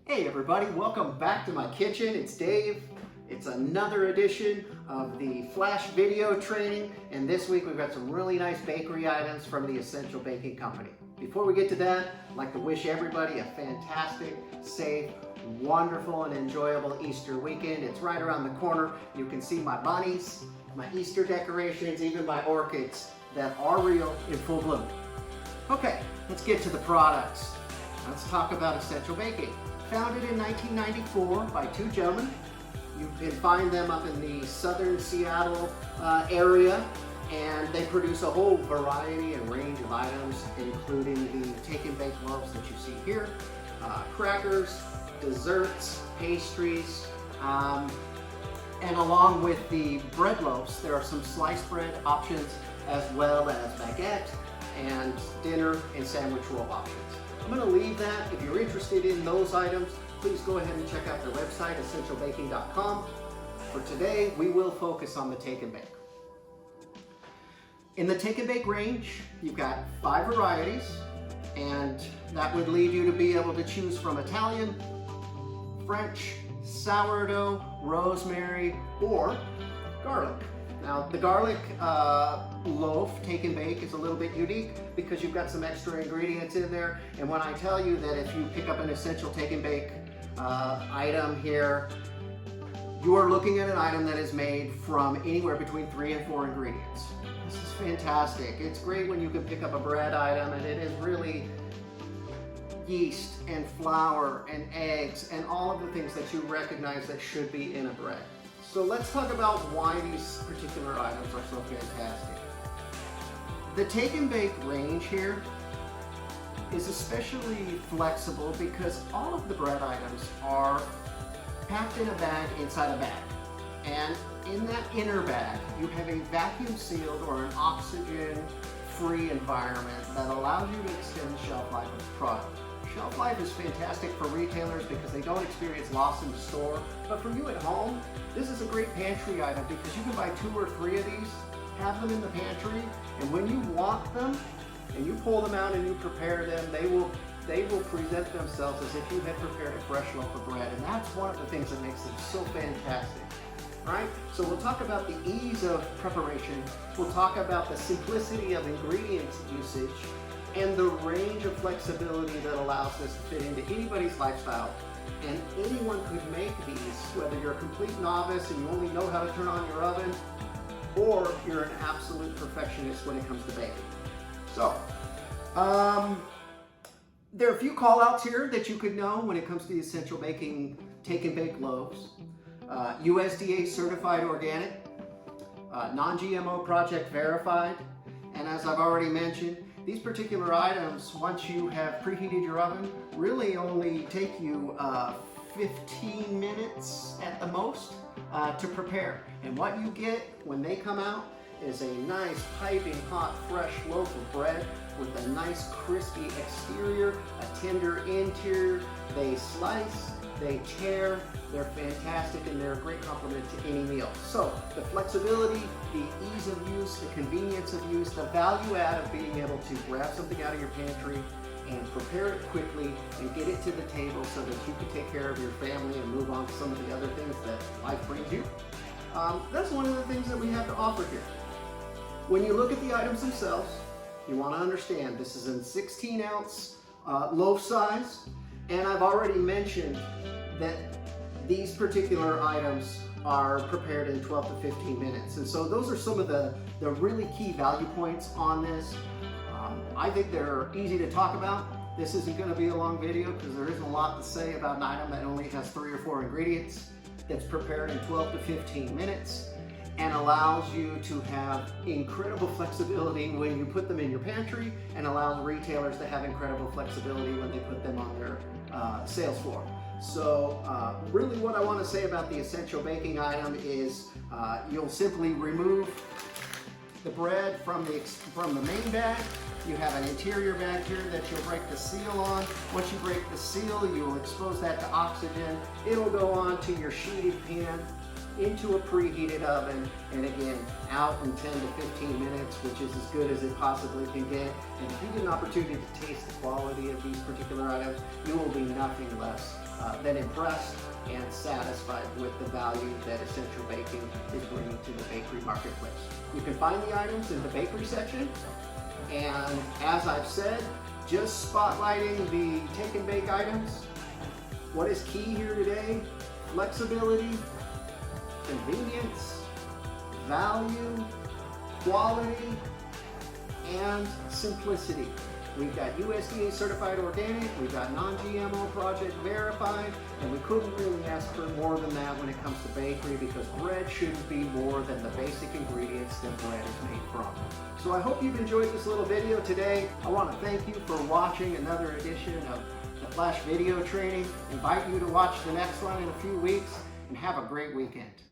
Hey everybody, welcome back to my kitchen. It's Dave. It's another edition of the Flash Video Training, and this week we've got some really nice bakery items from the Essential Baking Company. Before we get to that, I'd like to wish everybody a fantastic, safe, wonderful, and enjoyable Easter weekend. It's right around the corner. You can see my bunnies, my Easter decorations, even my orchids that are real in full bloom. Okay, let's get to the products. Let's talk about Essential Baking. Founded in 1994 by two gentlemen. You can find them up in the southern Seattle area, and they produce a whole variety and range of items, including the take and bake loaves that you see here, crackers, desserts, pastries, and along with the bread loaves, there are some sliced bread options as well as baguette and dinner and sandwich roll options. I'm going to leave that. If you're interested in those items, please go ahead and check out their website, essentialbaking.com. For today, we will focus on the take and bake. In the take and bake range, you've got 5 varieties, and that would lead you to be able to choose from Italian, French, sourdough, rosemary, or garlic. Now, the garlic loaf take and bake is a little bit unique because you've got some extra ingredients in there. And when I tell you that if you pick up an Essential take and bake item here, you are looking at an item that is made from anywhere between 3 and 4 ingredients. This is fantastic. It's great when you can pick up a bread item and it is really yeast and flour and eggs and all of the things that you recognize that should be in a bread. So let's talk about why these particular items are so fantastic. The take and bake range here is especially flexible because all of the bread items are packed in a bag inside a bag. And in that inner bag, you have a vacuum sealed or an oxygen free environment that allows you to extend the shelf life of the product. Shelf life is fantastic for retailers because they don't experience loss in the store. But for you at home, this is a great pantry item because you can buy 2 or 3 of these, have them in the pantry, and when you want them and you pull them out and you prepare them, they will present themselves as if you had prepared a fresh loaf of bread. And that's one of the things that makes them so fantastic. Right? So we'll talk about the ease of preparation. We'll talk about the simplicity of ingredients usage and the range of flexibility that allows this to fit into anybody's lifestyle. And anyone could make these, whether you're a complete novice and you only know how to turn on your oven, or you're an absolute perfectionist when it comes to baking. So, there are a few call outs here that you could know when it comes to the Essential Baking take and bake loaves. USDA certified organic, non-GMO project verified, and as I've already mentioned, these particular items, once you have preheated your oven, really only take you 15 minutes at the most to prepare. And what you get when they come out is a nice piping hot fresh loaf of bread with a nice crispy exterior, a tender interior. They slice, they tear, they're fantastic, and they're a great complement to any meal. So the flexibility, the ease of use, the convenience of use, the value add of being able to grab something out of your pantry and prepare it quickly and get it to the table so that you can take care of your family and move on to some of the other things that life brings you. That's one of the things that we have to offer here. When you look at the items themselves, you want to understand this is in 16-ounce loaf size, and I've already mentioned that these particular items are prepared in 12 to 15 minutes. And so those are some of the really key value points on this. I think they're easy to talk about. This isn't going to be a long video because there isn't a lot to say about an item that only has 3 or 4 ingredients, that's prepared in 12 to 15 minutes and allows you to have incredible flexibility when you put them in your pantry, and allows retailers to have incredible flexibility when they put them on their sales floor. So really what I want to say about the Essential Baking item is you'll simply remove the bread from the main bag. You have an interior bag here that you'll break the seal on. Once you break the seal, you will expose that to oxygen. It'll go on to your sheeted pan, into a preheated oven, and again, out in 10 to 15 minutes, which is as good as it possibly can get. And if you get an opportunity to taste the quality of these particular items, you will be nothing less then impressed and satisfied with the value that Essential Baking is bringing to the bakery marketplace. You can find the items in the bakery section, and as I've said, just spotlighting the take and bake items. What is key here today? Flexibility, convenience, value, quality, and simplicity. We've got USDA certified organic, we've got non-GMO project verified, and we couldn't really ask for more than that when it comes to bakery, because bread shouldn't be more than the basic ingredients that bread is made from. So I hope you've enjoyed this little video today. I want to thank you for watching another edition of the Flash Video Training. Invite you to watch the next one in a few weeks, and have a great weekend.